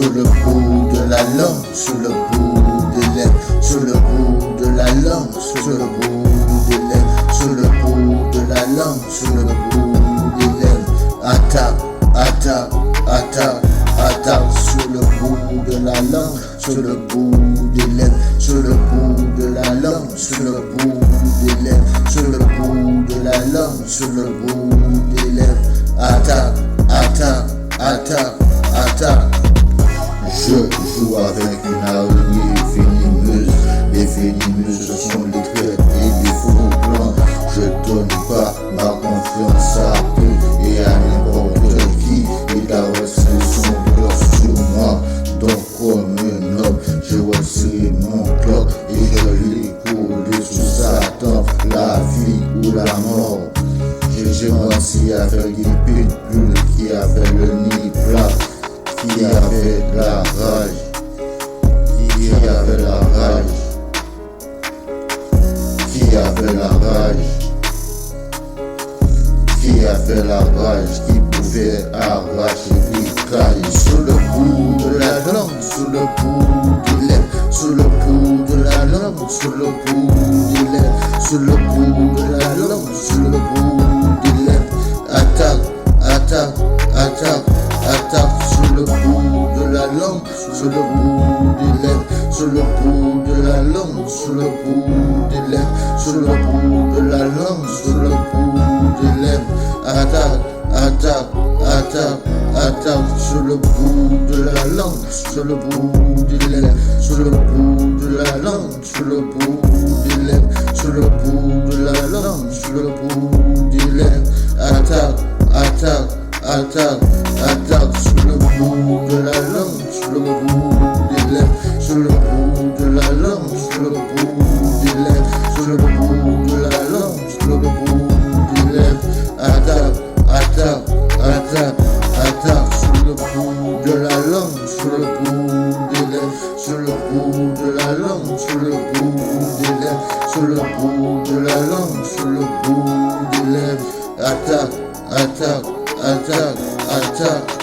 sur le bout de la langue, sur le bout des lèvres, sur le bout de la langue, sur le bout des lèvres, sur le bout de la langue, sur le bout des lèvres. Attaque, attaque, attaque, attaque, sur le bout de la langue, sur le bout des lèvres, sur le bout de la langue, sur le bout des lèvres, sur le bout de la langue, sur le bout des lèvres. Attaque, attaque, attaque, attaque. Je joue avec une araignée venimeuse. Les venimeuses sont les traits et les faux plans. Je donne pas ma confiance à peu et à n'importe qui. Il a reçu son cœur sur moi. Donc comme un homme, j'ai reçu mon cœur et je l'ai collé sous Satan, la vie ou la mort. J'ai menti avec une pitbull qui avait le nez plat, qui avait la rage, qui avait la rage, qui avait la rage, qui avait la rage, qui pouvait arracher les cailles sur le bout de la langue, sur le bout des lèvres, sur le bout de la langue, sur le bout des lèvres, sur le bout de la langue, sur le bout des lèvres. Attaque, attaque, attaque, attaque sur le bout de la langue, sur le bout des lèvres, sur le bout de la langue, sur le bout des lèvres, sur le bout de la langue, sur le bout des lèvres. Attaque, attaque, attaque, attaque sur le bout de la langue, sur le bout des lèvres, sur le bout de la langue, sur le bout des lèvres, sur le bout de la langue, sur le bout des lèvres. Attaque, attaque, attaque, attaque sur le bout de la langue, sur le bout des lèvres, sur le bout de la langue, sur le bout des lèvres, sur le bout de la langue, sur le bout des lèvres. Attaque, attaque, attaque, attaque sur le bout de la langue, sur le bout des lèvres, sur le bout de la langue, sur le bout des lèvres, sur le bout de la langue, sur le bout des lèvres. Attaque, attaque, attaque, attaque.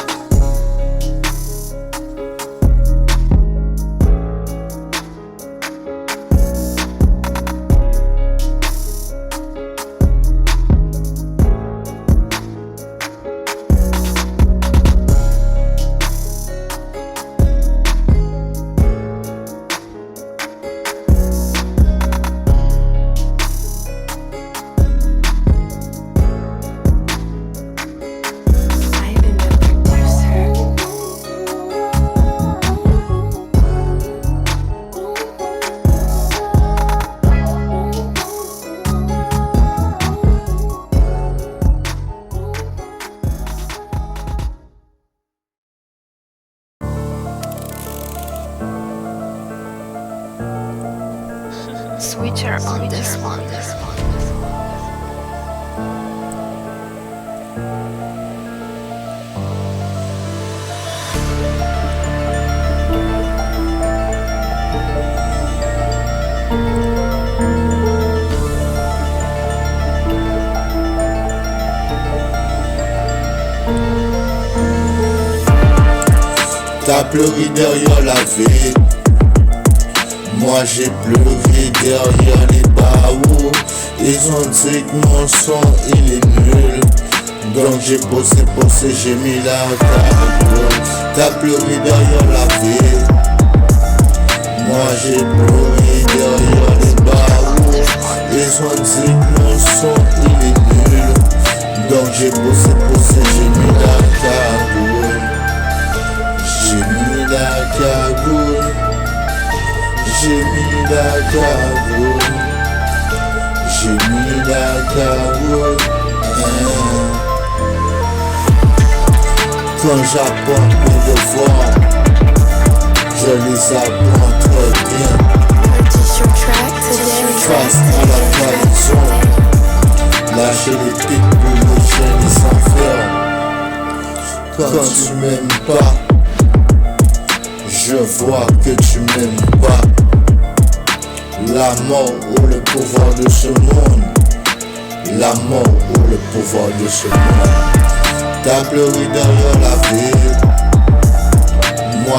Switcher on this one. T'as pleuré derrière la vie. Moi j'ai pleuré derrière les barreaux. Ils ont dit que mon son il est nul. Donc j'ai bossé, j'ai mis la carte. T'as pleuré derrière la vie. Moi j'ai pleuré derrière les barreaux. Ils ont dit que mon son il est nul. Donc j'ai bossé, j'ai mis la carte. J'ai mis la cagoule. J'ai mis la cagoule. J'ai mis la cagoule. Quand j'apprends mes devoirs, je les apprends très bien. Face à la trahison, lâcher les pics pour le génie sans faire. Quand tu m'aimes pas, je vois que tu m'aimes pas. La mort ou le pouvoir de ce monde. La mort ou le pouvoir de ce monde. T'as pleuré derrière la ville. Moi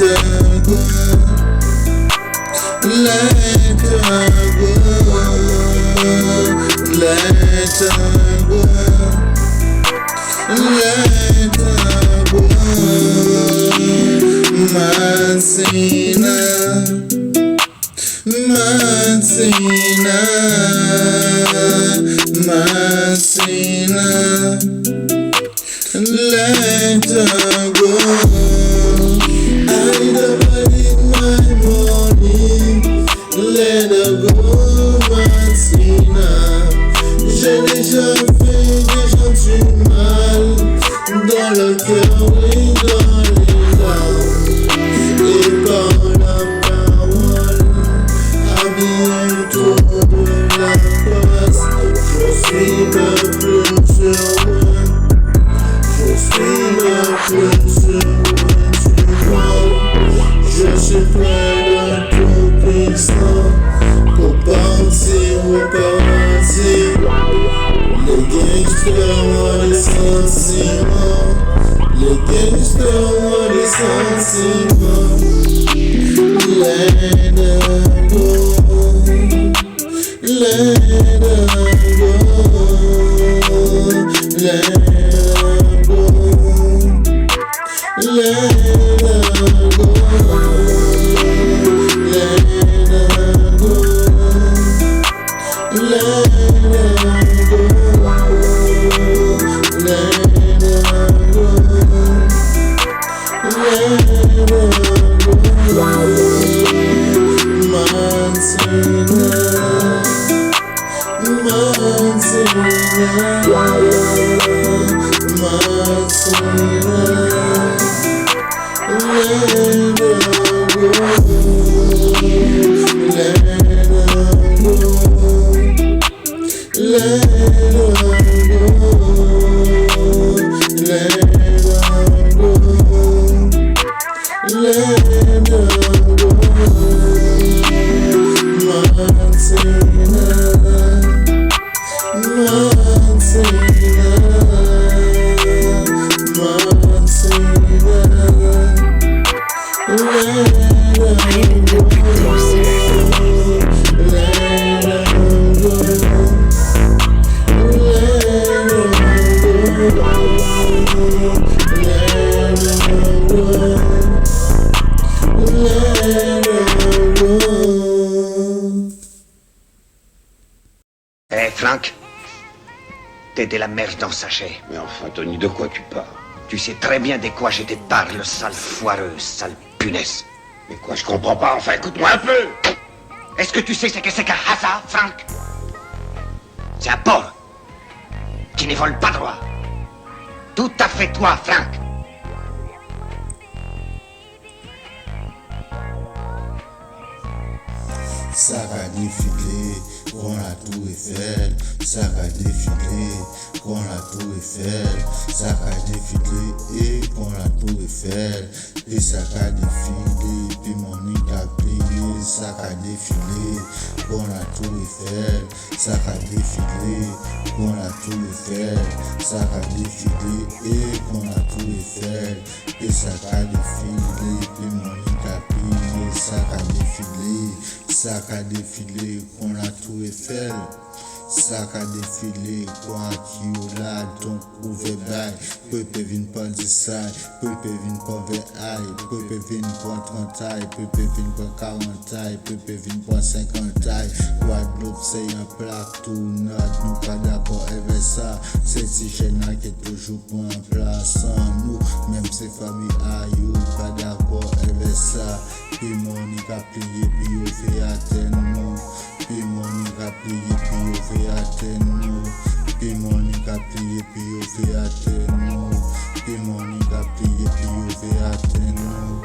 Let her go. I don't need my money. Let her go, Martina. J'ai déjà fait du mal dans le cœur et dans les larmes. Et par la parole, habillé autour de la face, je suis le plus heureux. Je suis le plus heureux du monde. Je suis près de tout puissant pour partir ou partir. Les gangsters ont des sentiments. Les gangsters ont des sentiments. Let her go. Let her go. Let her go. Let her go. Let her go. Let her go. Let her go. Let her go. Martina, Ivan the producer. Hé, Frank, t'es de la merde en sachet. Mais enfin, Tony, de quoi tu parles? Tu sais très bien de quoi je te parle, sale foireux, sale punaise. Mais quoi, je comprends pas, enfin, écoute-moi un peu! Est-ce que tu sais ce que c'est qu'un hassa, Frank? C'est un porc qui ne vole pas droit. Tout à fait toi, Frank. Ça a défilé, qu'on la tour Eiffel. Ça a défilé, qu'on la tour Eiffel. Ça a défilé et qu'on la tour Eiffel. Puis ça a défilé, puis mon nid a plié. Ça a défilé, qu'on la tour Eiffel. Ça a défilé, qu'on la tour Eiffel. Ça a défilé et qu'on la tour Eiffel. Puis ça a défilé, puis mon nid a plié. Ça a défilé. Ça a défilé, qu'on la tour Eiffel. Ça a défilé, quoi qui là, donc ouvert bail. Peuple vin pas du sail, peuple vin pas veille, peuple vin pas 30 taille, peuple vin pas 40 taille, peuple vin pas 50 taille. Guadeloupe c'est un plaque tout notre, nous pas d'accord avec ça. C'est si jeune qui est toujours pour un place sans nous, même ces familles aïeux, pas d'accord avec ça. Puis mon nid a plié, puis on fait atteindre nous. Puis mon nid a plié, puis on fait atteindre nous. Puis mon nid a plié, puis on fait atteindre nous. Puis mon nid a plié, puis on fait atteindre nous.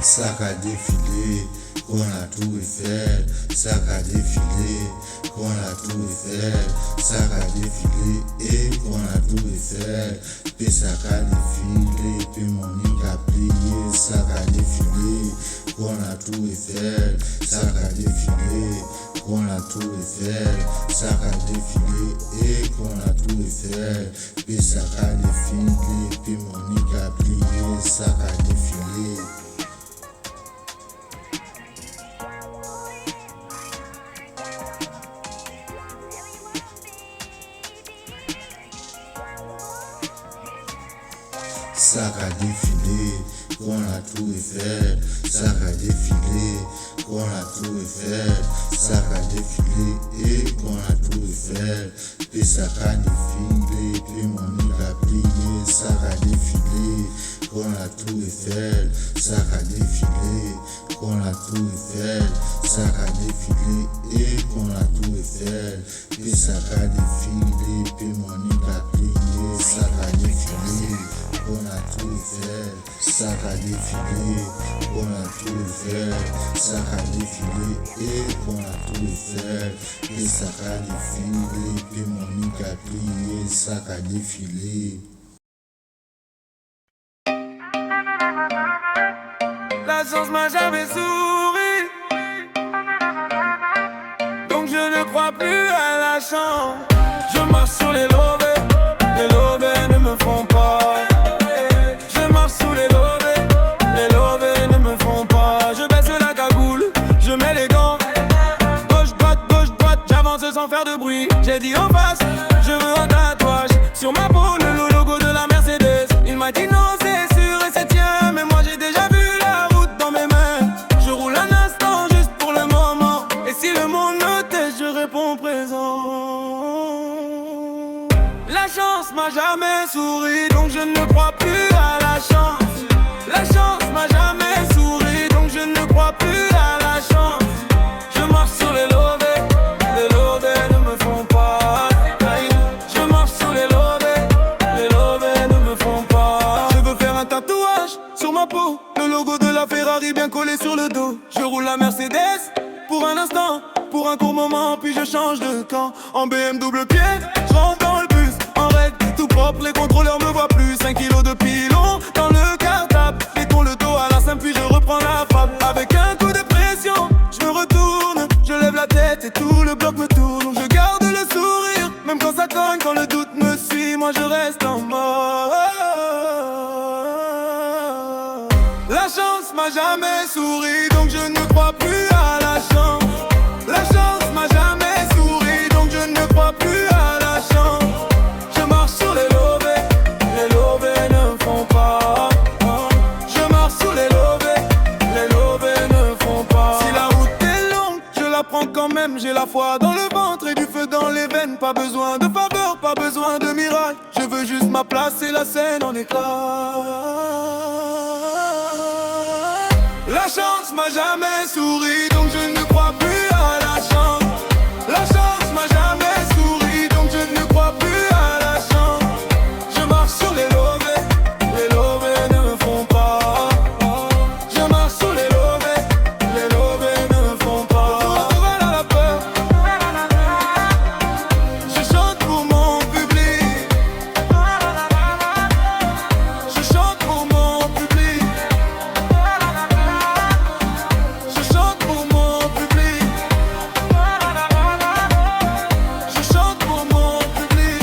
Ça a défilé, qu'on la tour Eiffel. Ça a défilé, qu'on la tour Eiffel. Ça a défilé et qu'on la tour Eiffel. Puis ça a défilé, puis mon nid a plié. Ça a défilé, qu'on la tour Eiffel. Ça a défilé. Eiffel, sac à défiler et qu'on a tout Eiffel. Puis sac à défiler, puis Monique a plié, sac à défiler. Sac à défiler, qu'on a tout Eiffel, sac à défiler, qu'on a tout Eiffel, sac à défiler et qu'on a tout Eiffel, puis sac à défiler, puis Monique a plié, sac à défiler, qu'on a tout Eiffel, sac à défiler, qu'on a tout Eiffel, sac à défiler et qu'on a tout Eiffel, puis sac à défiler, puis Monique a plié, sac à défiler. On a tout Eiffel, sac à défiler, on a tout Eiffel, sac à défiler et on a tout Eiffel, et sac à défiler, puis Monique a plié, sac à défiler. La chance m'a jamais souri, donc je ne crois plus à la chance. Je marche sur les lovés ne me font pas. Je marche sous les lovés ne me font pas. Je baisse la cagoule, je mets les gants. Gauche, droite, j'avance sans faire de bruit. J'ai dit en face, je veux un tatouage sur ma peau, le logo de la Mercedes. Il m'a dit non, c'est sûr et c'est tien, mais moi j'ai déjà vu la route dans mes mains. Je roule un instant juste pour le moment, et si le monde me teste, je réponds présent. La chance m'a jamais souri, donc je ne crois plus à la chance. La chance m'a jamais souri, donc je ne crois plus à la chance. Je marche sur les lovés ne me font pas. Je marche sur les lovés ne me font pas. Je veux faire un tatouage sur ma peau, le logo de la Ferrari bien collé sur le dos. Je roule la Mercedes pour un instant, pour un court moment, puis je change de camp. En BM double pied, je rentre dans le bus, en règle, tout propre, les contrôleurs me voient plus. 5 kilos de pilon dans le cartable, et ton le dos à la scène, puis je reprends la frappe. Avec un coup de pression, je me retourne, je lève la tête et tout le bloc me tourne. Je garde le sourire, même quand ça cogne, quand le doute me suit, moi je reste en mode. La chance m'a jamais souri, donc je ne crois plus à la chance. La chance m'a jamais souri, donc je ne crois plus à la chance. Je marche sur les lovés ne font pas. Je marche sur les lovés ne font pas. Si la route est longue, je la prends quand même. J'ai la foi dans le ventre et du feu dans les veines. Pas besoin de faveur, pas besoin de miracle. Je veux juste ma place et la scène en éclat. La chance m'a jamais souri, donc je ne crois plus à la chance. La chance m'a jamais souri, donc je ne crois plus à la chance. Je marche sur les lovés ne me font pas. Je marche sur les lovés ne me font pas. Voilà la peur. Je chante pour mon public. Je chante pour mon public. Je chante pour mon public. Je chante pour mon public.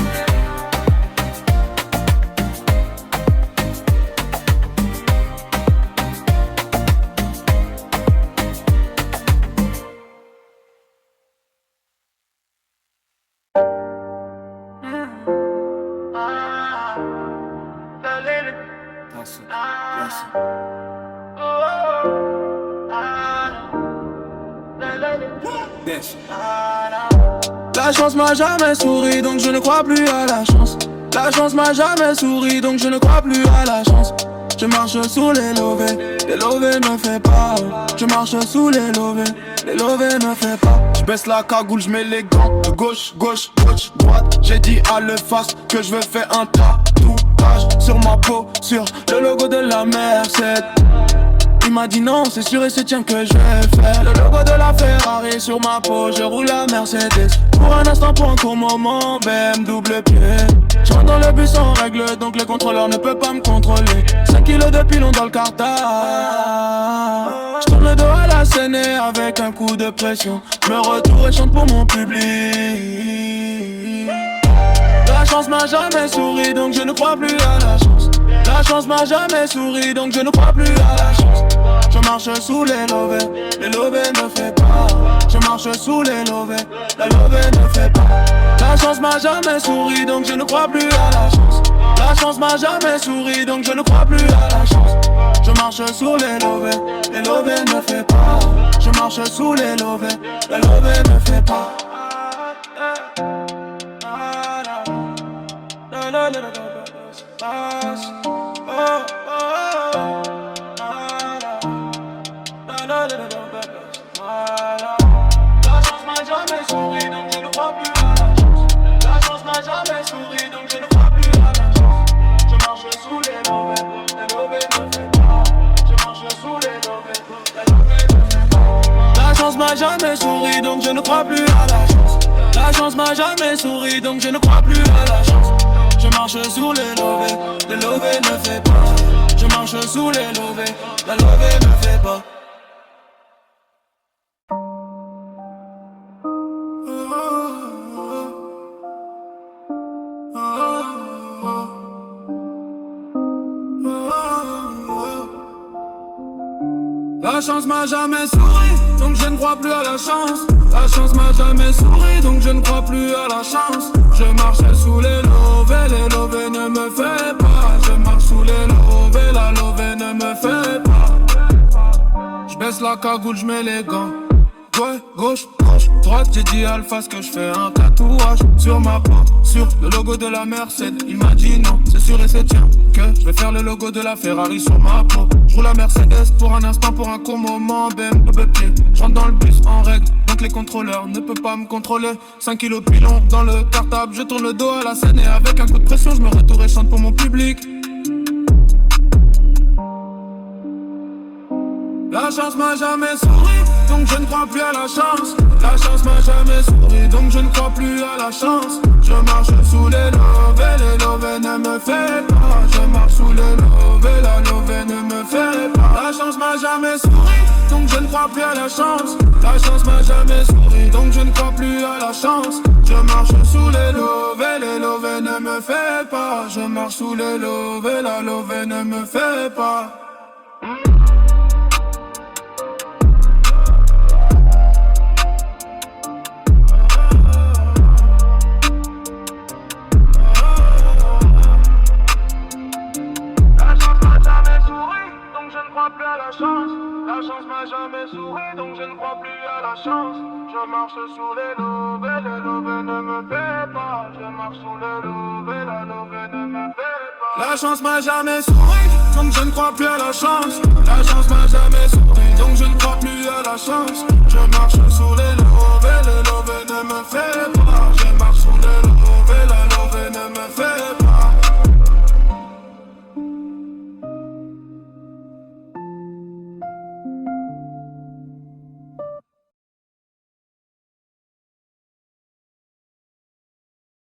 La chance m'a jamais souri, donc je ne crois plus à la chance. La chance m'a jamais souri, donc je ne crois plus à la chance. Je marche sous les lovés ne fait pas. Je marche sous les lovés ne fait pas. Je baisse la cagoule, je mets les gants. De gauche, droite. J'ai dit à le face que je veux faire un tatouage sur ma peau, sur le logo de la Mercedes. Il m'a dit non, c'est sûr et c'est tien que je vais faire. Le logo de la Ferrari sur ma peau, je roule la Mercedes. Pour un instant, pour un court moment, BM double pied. Je rentre dans le bus en règle, donc le contrôleur ne peut pas me contrôler. 5 kilos de pilon dans le cartable. J'tourne le dos à la scène et avec un coup de pression me retourne et chante pour mon public. La chance m'a jamais souri donc je ne crois plus à la chance. La chance m'a jamais souri donc je ne crois plus à la chance. Je marche sous les lovés ne fait pas. Je marche sous les lovés, la lovée ne fait pas. La chance m'a jamais souri donc je ne crois plus à la chance. La chance m'a jamais souri donc je ne crois plus à la chance. Je marche sous les lovés ne fait pas. Je marche sous les lovés, la lovée ne fait pas. La chance m'a jamais souri donc je ne crois plus à la chance. La chance m'a jamais souri donc je ne crois plus à la chance. Je marche sous les lovés ne fait pas. Je marche sous les lovés, la lovée ne fait pas. La chance m'a jamais souri donc je ne crois plus à la chance. La chance m'a jamais souri donc je ne crois plus à la chance. Je marche sous les lovés ne fait pas. Je marche sous les lovés, la lovée ne fait pas. La chance m'a jamais souri, donc je ne crois plus à la chance. La chance m'a jamais souri, donc je ne crois plus à la chance. Je marche sous les lovés ne me fait pas. Je marche sous les lovés, la lovée ne me fait pas. Je baisse la cagoule, je mets les gants. Ouais, gauche, droite, j'ai dit à Alphas que je fais un tatouage sur ma peau, sur le logo de la Mercedes. Il m'a dit non, c'est sûr et c'est tiens que je vais faire le logo de la Ferrari sur ma peau. Je roule la Mercedes pour un instant, pour un court moment, BMW. Je rentre dans le bus en règle, donc les contrôleurs ne peuvent pas me contrôler. 5 kilos de pilon dans le cartable, je tourne le dos à la scène et avec un coup de pression, je me retourne et chante pour mon public. La chance m'a jamais souri, donc je ne crois plus à la chance. La chance m'a jamais souri, donc je ne crois plus à la chance. Je marche sous les lovés ne me fait pas. Je marche sous les lovés, la lovée ne me fait pas. La chance m'a jamais souri, donc je ne crois plus à la chance. La chance m'a jamais souri, donc je ne crois plus à la chance. Je marche sous les lovés ne me fait pas. Je marche sous les lovés, la lovée ne me fait pas. La chance m'a jamais souri, donc je ne crois plus à la chance. Je marche sous les lovés ne me fait pas. Je marche sous les lovés, la lovée ne me fait pas. La chance m'a jamais souri, donc je ne crois plus à la chance. La chance m'a jamais souri, donc je ne crois plus à la chance. Je marche sous les lovés ne me fait pas.